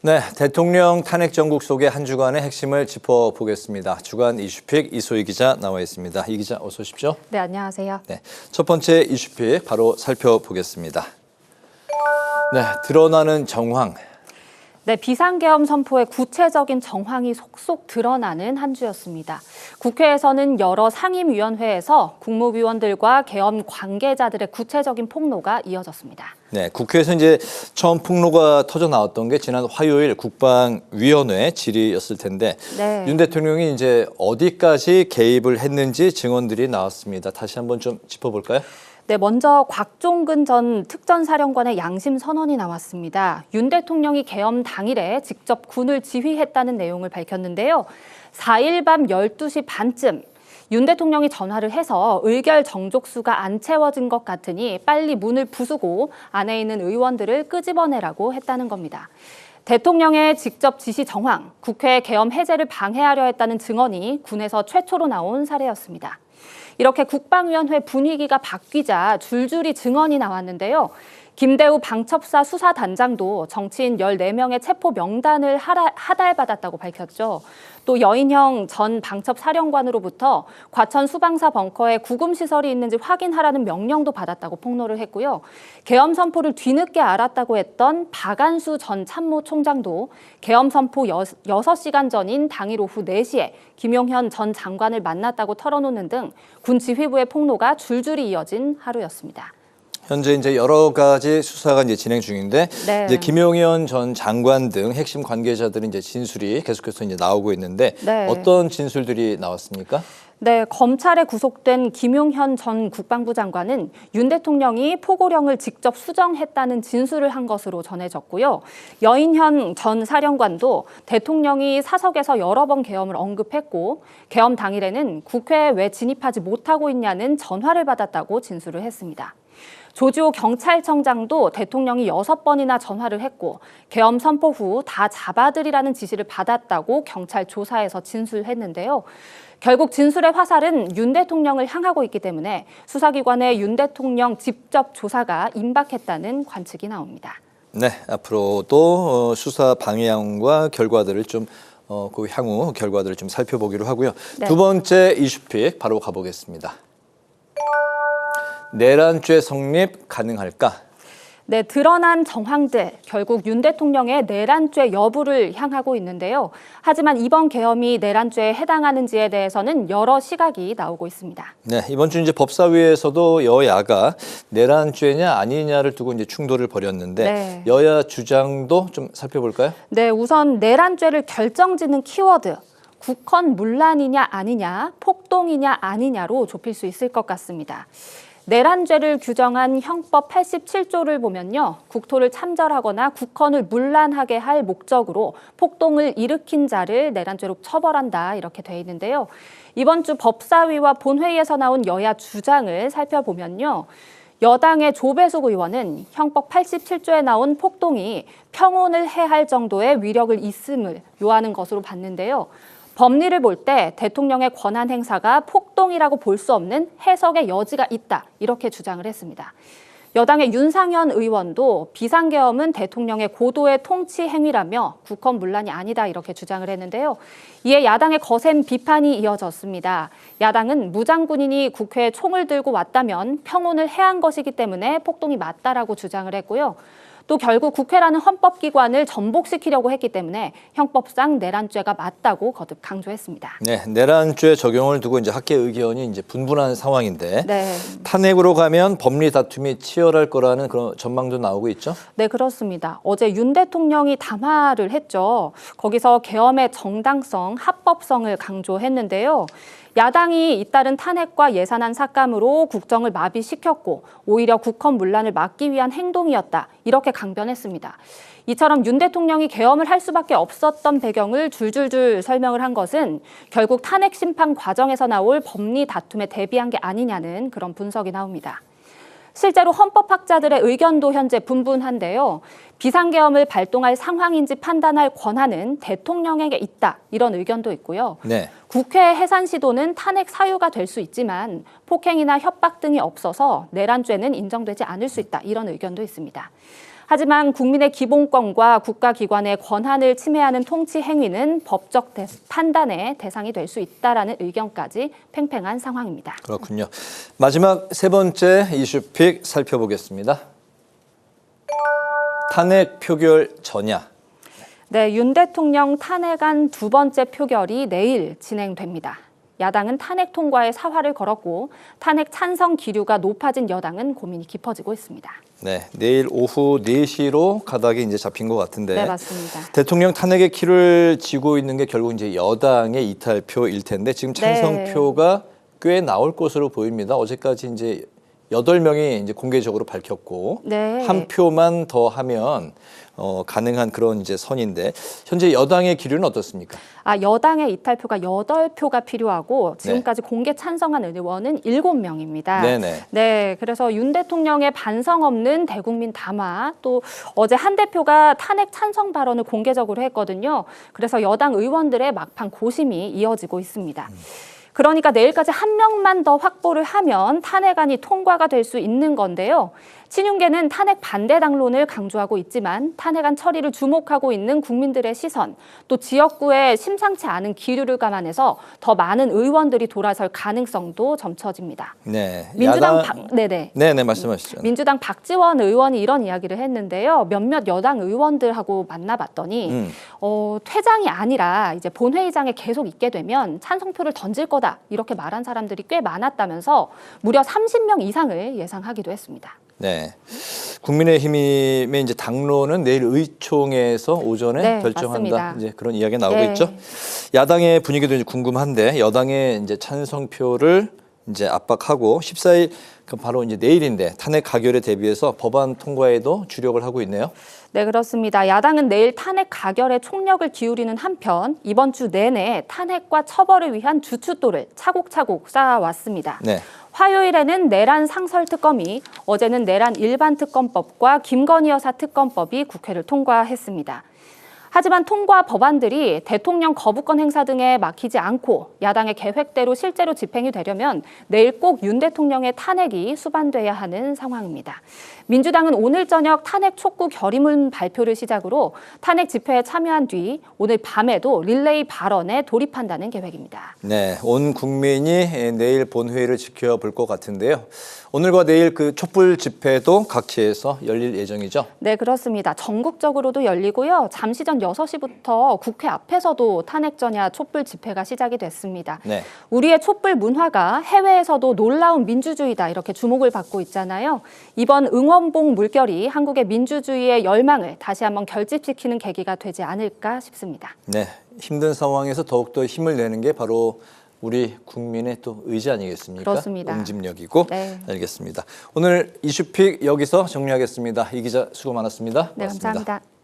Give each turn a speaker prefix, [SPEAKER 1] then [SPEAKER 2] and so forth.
[SPEAKER 1] 네, 대통령 탄핵 정국 속의 한 주간의 핵심을 짚어보겠습니다. 주간 이슈픽 이소희 기자 나와 있습니다. 이 기자 어서 오십시오.
[SPEAKER 2] 네, 안녕하세요.
[SPEAKER 1] 네, 첫 번째 이슈픽 바로 살펴보겠습니다. 네, 드러나는 정황.
[SPEAKER 2] 네, 비상계엄 선포의 구체적인 정황이 속속 드러나는 한 주였습니다. 국회에서는 여러 상임위원회에서 국무위원들과 계엄 관계자들의 구체적인 폭로가 이어졌습니다.
[SPEAKER 1] 네, 국회에서 이제 처음 폭로가 터져 나왔던 게 지난 화요일 국방위원회 질의였을 텐데
[SPEAKER 2] 네.
[SPEAKER 1] 윤 대통령이 이제 어디까지 개입을 했는지 증언들이 나왔습니다. 다시 한번 좀 짚어볼까요?
[SPEAKER 2] 네, 먼저 곽종근 전 특전사령관의 양심 선언이 나왔습니다. 윤 대통령이 계엄 당일에 직접 군을 지휘했다는 내용을 밝혔는데요. 4일 밤 12시 반쯤 윤 대통령이 전화를 해서 의결 정족수가 안 채워진 것 같으니 빨리 문을 부수고 안에 있는 의원들을 끄집어내라고 했다는 겁니다. 대통령의 직접 지시 정황, 국회 계엄 해제를 방해하려 했다는 증언이 군에서 최초로 나온 사례였습니다. 이렇게 국방위원회 분위기가 바뀌자 줄줄이 증언이 나왔는데요. 김대우 방첩사 수사단장도 정치인 14명의 체포 명단을 하달받았다고 밝혔죠. 또 여인형 전 방첩사령관으로부터 과천 수방사 벙커에 구금시설이 있는지 확인하라는 명령도 받았다고 폭로를 했고요. 계엄 선포를 뒤늦게 알았다고 했던 박안수 전 참모총장도 계엄 선포 6시간 전인 당일 오후 4시에 김용현 전 장관을 만났다고 털어놓는 등 군 지휘부의 폭로가 줄줄이 이어진 하루였습니다.
[SPEAKER 1] 현재 이제 여러 가지 수사가 이제 진행 중인데
[SPEAKER 2] 네.
[SPEAKER 1] 이제 김용현 전 장관 등 핵심 관계자들의 이제 진술이 계속해서 이제 나오고 있는데
[SPEAKER 2] 네.
[SPEAKER 1] 어떤 진술들이 나왔습니까?
[SPEAKER 2] 네, 검찰에 구속된 김용현 전 국방부 장관은 윤 대통령이 포고령을 직접 수정했다는 진술을 한 것으로 전해졌고요. 여인현 전 사령관도 대통령이 사석에서 여러 번 계엄을 언급했고 계엄 당일에는 국회에 왜 진입하지 못하고 있냐는 전화를 받았다고 진술을 했습니다. 조지호 경찰청장도 대통령이 6번이나 전화를 했고 계엄 선포 후 다 잡아들이라는 지시를 받았다고 경찰 조사에서 진술했는데요. 결국 진술의 화살은 윤 대통령을 향하고 있기 때문에 수사기관의 윤 대통령 직접 조사가 임박했다는 관측이 나옵니다.
[SPEAKER 1] 네, 앞으로도 수사 방향과 결과들을 좀 그 향후 결과들을 좀 살펴보기로 하고요.
[SPEAKER 2] 네.
[SPEAKER 1] 두 번째 이슈픽 바로 가보겠습니다. 내란죄 성립 가능할까?
[SPEAKER 2] 네, 드러난 정황들 결국 윤 대통령의 내란죄 여부를 향하고 있는데요. 하지만 이번 계엄이 내란죄에 해당하는지에 대해서는 여러 시각이 나오고 있습니다.
[SPEAKER 1] 네, 이번 주 이제 법사위에서도 여야가 내란죄냐 아니냐를 두고 이제 충돌을 벌였는데
[SPEAKER 2] 네.
[SPEAKER 1] 여야 주장도 좀 살펴볼까요?
[SPEAKER 2] 네, 우선 내란죄를 결정짓는 키워드. 국헌 문란이냐 아니냐, 폭동이냐 아니냐로 좁힐 수 있을 것 같습니다. 내란죄를 규정한 형법 87조를 보면요. 국토를 참전하거나 국헌을 문란하게 할 목적으로 폭동을 일으킨 자를 내란죄로 처벌한다 이렇게 돼 있는데요. 이번 주 법사위와 본회의에서 나온 여야 주장을 살펴보면요. 여당의 조배숙 의원은 형법 87조에 나온 폭동이 평온을 해할 정도의 위력을 있음을 요하는 것으로 봤는데요. 법리를 볼 때 대통령의 권한 행사가 폭동이라고 볼 수 없는 해석의 여지가 있다 이렇게 주장을 했습니다. 여당의 윤상현 의원도 비상계엄은 대통령의 고도의 통치 행위라며 국헌 문란이 아니다 이렇게 주장을 했는데요. 이에 야당의 거센 비판이 이어졌습니다. 야당은 무장군인이 국회에 총을 들고 왔다면 평온을 해한 것이기 때문에 폭동이 맞다라고 주장을 했고요. 또 결국 국회라는 헌법기관을 전복시키려고 했기 때문에 형법상 내란죄가 맞다고 거듭 강조했습니다.
[SPEAKER 1] 네, 내란죄 적용을 두고 이제 학계 의견이 이제 분분한 상황인데
[SPEAKER 2] 네.
[SPEAKER 1] 탄핵으로 가면 법리 다툼이 치열할 거라는 그런 전망도 나오고 있죠?
[SPEAKER 2] 네, 그렇습니다. 어제 윤 대통령이 담화를 했죠. 거기서 계엄의 정당성, 합법성을 강조했는데요. 야당이 잇따른 탄핵과 예산안 삭감으로 국정을 마비시켰고 오히려 국헌 문란을 막기 위한 행동이었다. 이렇게 강변했습니다. 이처럼 윤 대통령이 계엄을 할 수밖에 없었던 배경을 줄줄줄 설명을 한 것은 결국 탄핵 심판 과정에서 나올 법리 다툼에 대비한 게 아니냐는 그런 분석이 나옵니다. 실제로 헌법학자들의 의견도 현재 분분한데요. 비상계엄을 발동할 상황인지 판단할 권한은 대통령에게 있다. 이런 의견도 있고요.
[SPEAKER 1] 네.
[SPEAKER 2] 국회 해산 시도는 탄핵 사유가 될 수 있지만 폭행이나 협박 등이 없어서 내란죄는 인정되지 않을 수 있다. 이런 의견도 있습니다. 하지만 국민의 기본권과 국가기관의 권한을 침해하는 통치 행위는 법적 판단의 대상이 될 수 있다라는 의견까지 팽팽한 상황입니다.
[SPEAKER 1] 그렇군요. 마지막 세 번째 이슈픽 살펴보겠습니다. 탄핵 표결 전야.
[SPEAKER 2] 네, 윤 대통령 탄핵안 두 번째 표결이 내일 진행됩니다. 야당은 탄핵 통과에 사활을 걸었고 탄핵 찬성 기류가 높아진 여당은 고민이 깊어지고 있습니다.
[SPEAKER 1] 네, 내일 오후 4시로 가닥이 이제 잡힌 것 같은데.
[SPEAKER 2] 네, 맞습니다.
[SPEAKER 1] 대통령 탄핵의 키를 쥐고 있는 게 결국 이제 여당의 이탈표일 텐데 지금 찬성표가 꽤 나올 것으로 보입니다. 어제까지 이제 8명이 이제 공개적으로 밝혔고 한 표만 더 하면 가능한 그런 이제 선인데 현재 여당의 기류는 어떻습니까?
[SPEAKER 2] 여당의 이탈표가 8표가 필요하고 지금까지 공개 찬성한 의원은 7명입니다. 네, 그래서 윤 대통령의 반성 없는 대국민 담화 또 어제 한 대표가 탄핵 찬성 발언을 공개적으로 했거든요. 그래서 여당 의원들의 막판 고심이 이어지고 있습니다. 그러니까 내일까지 한 명만 더 확보를 하면 탄핵안이 통과가 될 수 있는 건데요. 친윤계는 탄핵 반대 당론을 강조하고 있지만 탄핵안 처리를 주목하고 있는 국민들의 시선, 또 지역구의 심상치 않은 기류를 감안해서 더 많은 의원들이 돌아설 가능성도 점쳐집니다.
[SPEAKER 1] 네,
[SPEAKER 2] 민주당
[SPEAKER 1] 네네 말씀하시죠.
[SPEAKER 2] 민주당 박지원 의원이 이런 이야기를 했는데요. 몇몇 여당 의원들하고 만나봤더니 퇴장이 아니라 이제 본회의장에 계속 있게 되면 찬성표를 던질 거다 이렇게 말한 사람들이 꽤 많았다면서 무려 30명 이상을 예상하기도 했습니다.
[SPEAKER 1] 네, 국민의힘의 이제 당론은 내일 의총에서 오전에 결정한다.
[SPEAKER 2] 맞습니다.
[SPEAKER 1] 이제 그런 이야기가 나오고 있죠. 야당의 분위기도 이제 궁금한데 여당의 이제 찬성표를 이제 압박하고 14일 바로 이제 내일인데 탄핵 가결에 대비해서 법안 통과에도 주력을 하고 있네요.
[SPEAKER 2] 네, 그렇습니다. 야당은 내일 탄핵 가결에 총력을 기울이는 한편 이번 주 내내 탄핵과 처벌을 위한 주춧돌을 차곡차곡 쌓아왔습니다.
[SPEAKER 1] 네.
[SPEAKER 2] 화요일에는 내란 상설특검이, 어제는 내란 일반특검법과 김건희 여사 특검법이 국회를 통과했습니다. 하지만 통과 법안들이 대통령 거부권 행사 등에 막히지 않고 야당의 계획대로 실제로 집행이 되려면 내일 꼭 윤 대통령의 탄핵이 수반돼야 하는 상황입니다. 민주당은 오늘 저녁 탄핵 촉구 결의문 발표를 시작으로 탄핵 집회에 참여한 뒤 오늘 밤에도 릴레이 발언에 돌입한다는 계획입니다.
[SPEAKER 1] 네, 온 국민이 내일 본회의를 지켜볼 것 같은데요. 오늘과 내일 그 촛불 집회도 각지에서 열릴 예정이죠?
[SPEAKER 2] 네, 그렇습니다. 전국적으로도 열리고요. 잠시 전 6시부터 국회 앞에서도 탄핵 전야 촛불 집회가 시작이 됐습니다.
[SPEAKER 1] 네.
[SPEAKER 2] 우리의 촛불 문화가 해외에서도 놀라운 민주주의다 이렇게 주목을 받고 있잖아요. 이번 응원봉 물결이 한국의 민주주의의 열망을 다시 한번 결집시키는 계기가 되지 않을까 싶습니다.
[SPEAKER 1] 네, 힘든 상황에서 더욱더 힘을 내는 게 바로 우리 국민의 또 의지 아니겠습니까?
[SPEAKER 2] 그렇습니다.
[SPEAKER 1] 응집력이고.
[SPEAKER 2] 네.
[SPEAKER 1] 알겠습니다. 오늘 이슈픽 여기서 정리하겠습니다. 이 기자 수고 많았습니다.
[SPEAKER 2] 네,
[SPEAKER 1] 고맙습니다.
[SPEAKER 2] 감사합니다.